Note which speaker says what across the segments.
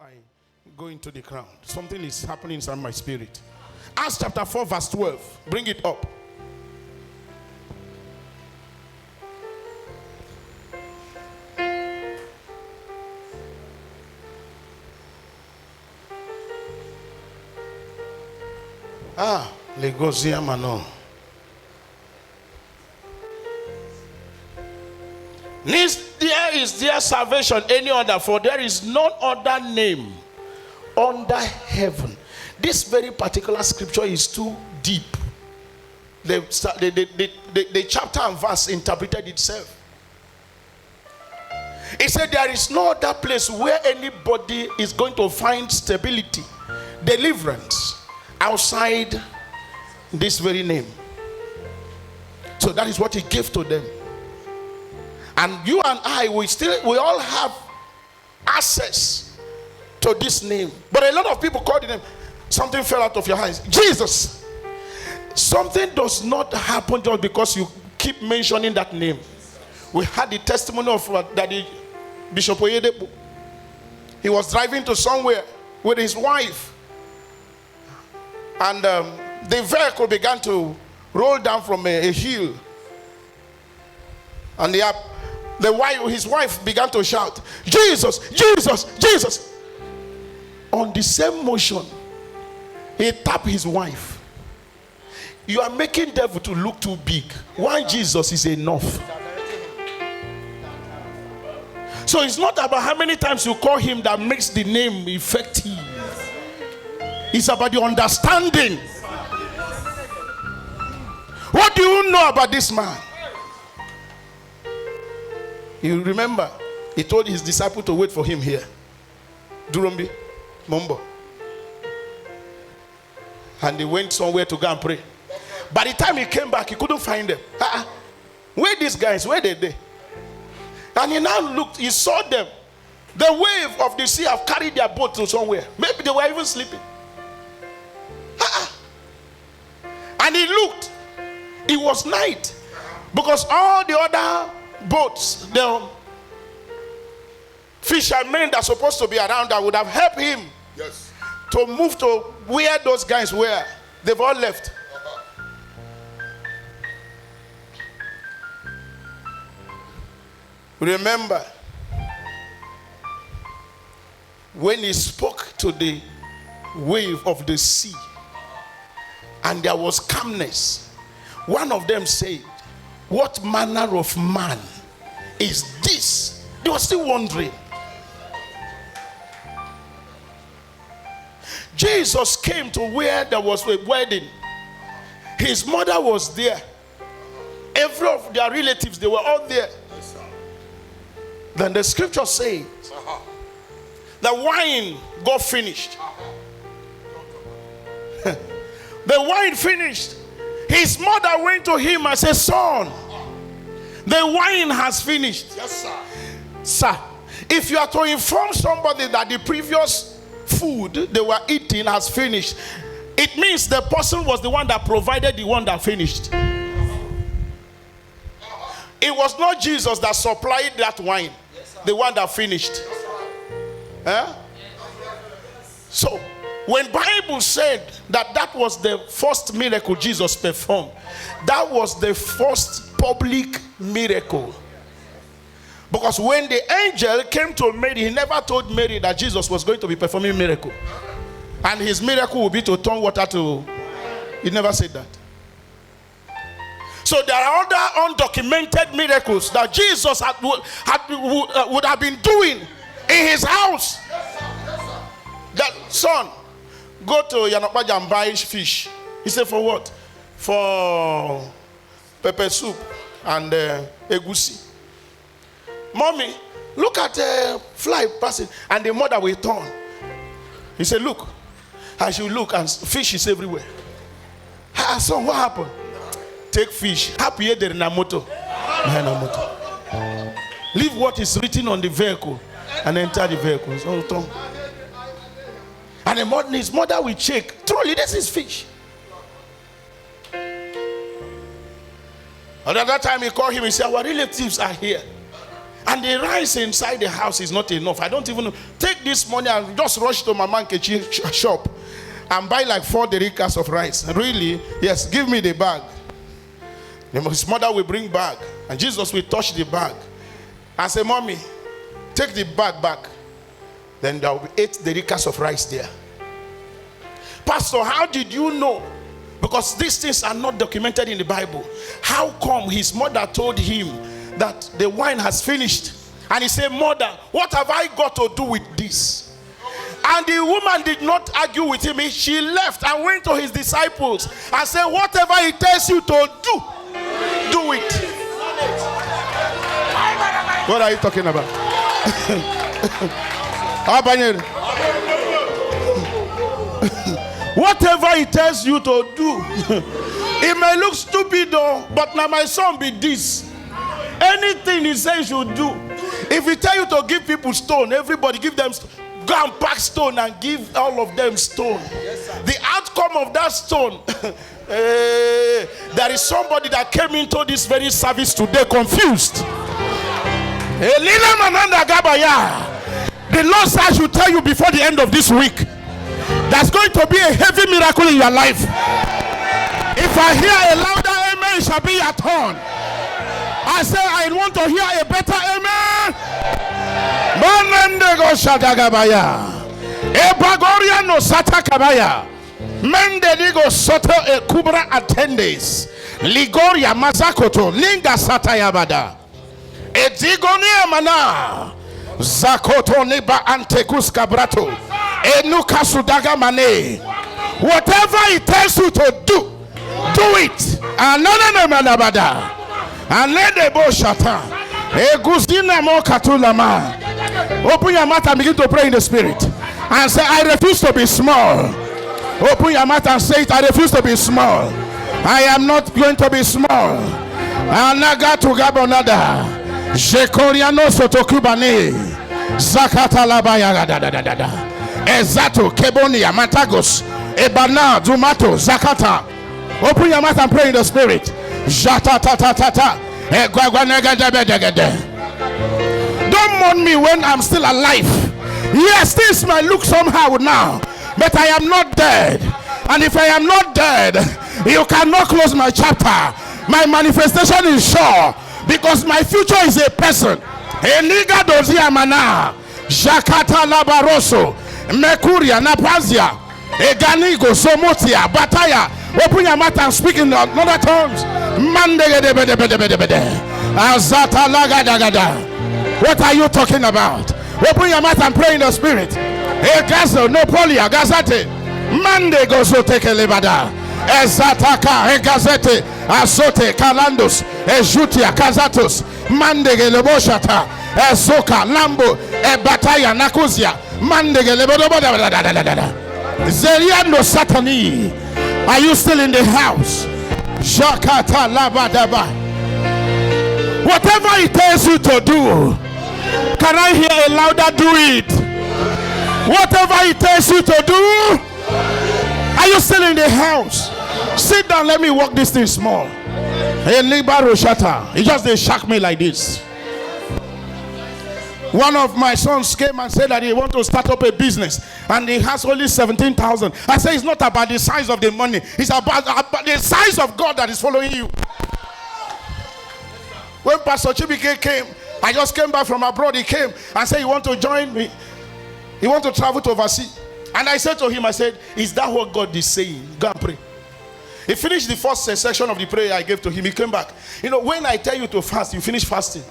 Speaker 1: I go into the crown, something is happening inside my spirit. Acts chapter 4 verse 12. Bring it up. Legozia Mano. There is their salvation any other, for there is no other name under heaven. This very particular scripture is too deep. The chapter and verse interpreted itself. It said there is no other place where anybody is going to find stability, deliverance outside this very name. So that is what he gave to them. And you and I, we all have access to this name. But a lot of people call the name. Something fell out of your hands. Jesus. Something does not happen just because you keep mentioning that name. We had the testimony of Daddy Bishop Oyedepo. He was driving to somewhere with his wife. And the vehicle began to roll down from a hill. And his wife began to shout, Jesus, Jesus, Jesus. On the same motion, he tapped his wife. You are making devil to look too big. Why Jesus is enough? So it's not about how many times you call him that makes the name effective. It's about the understanding. What do you know about this man? You remember, he told his disciple to wait for him here. Durumbi, Mombo. And they went somewhere to go and pray. By the time he came back, he couldn't find them. Where these guys? Where are they? And he now looked, he saw them. The wave of the sea have carried their boat to somewhere. Maybe they were even sleeping. And he looked. It was night. Because all the other boats, the fishermen that are supposed to be around that would have helped him to move to where those guys were. They've all left. Remember, when he spoke to the wave of the sea and there was calmness, one of them said, what manner of man is this? They were still wondering. Jesus came to where there was a wedding. His mother was there. Every of their relatives, they were all there. Then the scripture says the wine got finished. The wine finished. His mother went to him and said, son, the wine has finished.
Speaker 2: Yes, sir.
Speaker 1: Sir, if you are to inform somebody that the previous food they were eating has finished, it means the person was the one that provided the one that finished. It was not Jesus that supplied that wine, the one that finished. So, when Bible said that was the first miracle Jesus performed, that was the first public miracle. Because when the angel came to Mary, he never told Mary that Jesus was going to be performing a miracle. And his miracle would be to turn water to... He never said that. So there are other undocumented miracles that Jesus would have been doing in his house. That son, go to Yanokwaja and buy fish. He said, for what? For pepper soup and egusi. Mommy, look at a fly passing, and the mother will turn. He said, look. And she will look, and fish is everywhere. Son, what happened? Take fish. Happy there in a motor. Leave what is written on the vehicle and enter the vehicle. So, and his mother will check. Truly, this is fish. Another time he called him, he said, our relatives are here. And the rice inside the house is not enough. I don't even know. Take this money and just rush to Mama Nkechi shop and buy like 4 dericas of rice. Really? Yes, give me the bag. His mother will bring bag. And Jesus will touch the bag and say, Mommy, take the bag back. Then there will be 8 dericas of rice there. Pastor, how did you know? Because these things are not documented in the Bible. How come his mother told him that the wine has finished? And he said, Mother, what have I got to do with this? And the woman did not argue with him. She left and went to his disciples and said, whatever he tells you to do, do it. What are you talking about? Whatever he tells you to do, it may look stupid though, but now my son be this. Anything he says you do. If he tell you to give people stone, everybody give them stone. Go and pack stone and give all of them stone. Yes, the outcome of that stone, there is somebody that came into this very service today confused. The Lord says I should tell you before the end of this week, there's going to be a heavy miracle in your life. If I hear a louder amen, it shall be your turn. I say I want to hear a better amen. Manendego shagagabaya. Ebagoria no satakabaya. Mendedigo soto e kubra attendes. Ligoria mazakoto linga satayabada. Edigonia mana. Zakoto niba antekus kabrato. Enuka sudaga mane. Whatever he tells you to do, do it. Anana manabada. And let the bo shata. Eguzina mo katulama. Open your mouth and begin to pray in the spirit. And say, I refuse to be small. Open your mouth and say it. I refuse to be small. I am not going to be small. Anaga to gabonada. Jekoriano sotokubane. Zakata labaya da da da da da. Ezato kebonia matagos. Ebana dumato zakata. Open your mouth and pray in the spirit. Jata ta ta ta ta. Don't mourn me when I'm still alive. Yes, this might look somehow now, but I am not dead. And if I am not dead, you cannot close my chapter. My manifestation is sure because my future is a person. Eliga dozia mana, Jakata labaroso, Mekuria napazia, Eganigo somotia, Bataya. Open your mouth and speak in other tongues. What are you talking about? Open your mouth and pray in the spirit. Egazo no polia gazate. Mande gozo teke lebada. Ezataka egazete asote kalandos ejutia kazatos mande geleboshata ezoka lambo ebataya nakuzia mande geleboda. Zeriando satani. Are you still in the house? Jakata labadaba. Whatever he tells you to do, can I hear a louder do it? Whatever he tells you to do, are you still in the house? Sit down, let me walk this thing small. He just they shock me like this. One of my sons came and said that he wants to start up a business and he has only 17,000. I say it's not about the size of the money, it's about the size of God that is following you. When Pastor Chibike came, I just came back from abroad. He came and said, you want to join me? He want to travel to overseas. And I said to him, I said, is that what God is saying? Go and pray. He finished the first section of the prayer I gave to him. He came back. You know, when I tell you to fast, you finish fasting.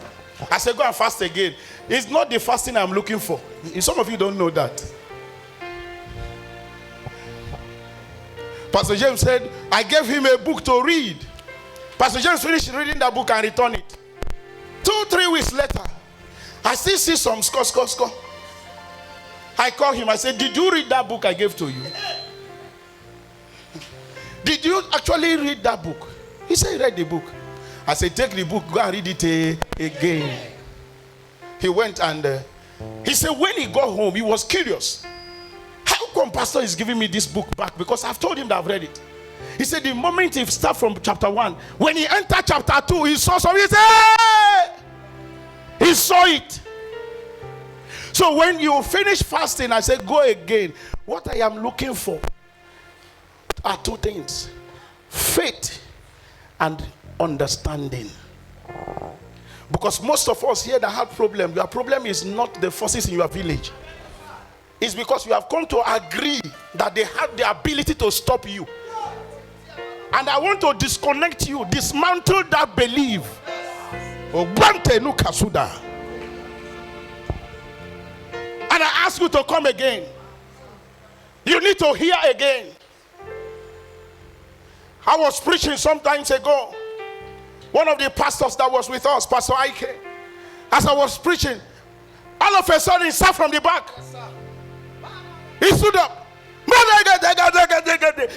Speaker 1: I said, go and fast again. It's not the fasting I'm looking for. Some of you don't know that. Pastor James said, I gave him a book to read. Pastor James finished reading that book and returned it. 2-3 weeks later, I still see some score. I called him. I said, did you read that book I gave to you? Did you actually read that book? He said he read the book. I said, take the book, go and read it again. He went and he said when he got home, he was curious. How come Pastor is giving me this book back? Because I've told him that I've read it. He said the moment he started from chapter 1, when he entered chapter 2, he saw something. He said, hey! He saw it. So when you finish fasting, I say, go again. What I am looking for are two things: faith and understanding. Because most of us here that have problem, your problem is not the forces in your village. It's because you have come to agree that they have the ability to stop you. And I want to disconnect you, dismantle that belief. And I ask you to come again. You need to hear again. I was preaching some times ago. One of the pastors that was with us, Pastor Ike, as I was preaching, all of a sudden he sat from the back. He stood up.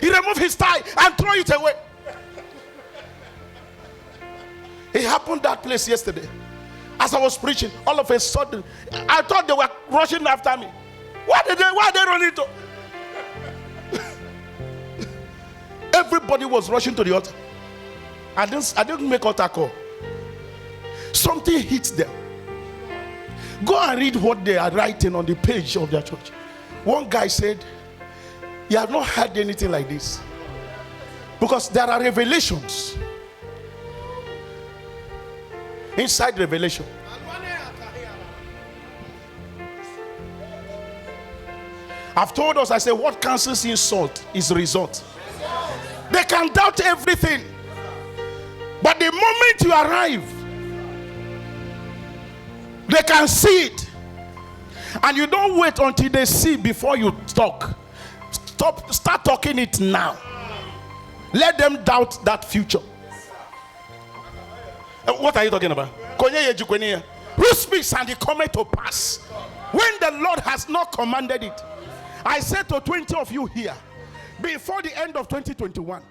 Speaker 1: He removed his tie and threw it away. It happened that place yesterday. As I was preaching, all of a sudden, I thought they were rushing after me. Why are they running to? Everybody was rushing to the altar. I didn't make altar call. Something hits them. Go and read what they are writing on the page of their church. One guy said, "You have not heard anything like this." Because there are revelations inside revelation. I've told us, I say, what cancels insult is result. They can doubt everything. But the moment you arrive, they can see it. And you don't wait until they see before you talk. Start talking it now. Let them doubt that future. What are you talking about? Who speaks and it cometh to pass when the Lord has not commanded it? I said to 20 of you here, before the end of 2021,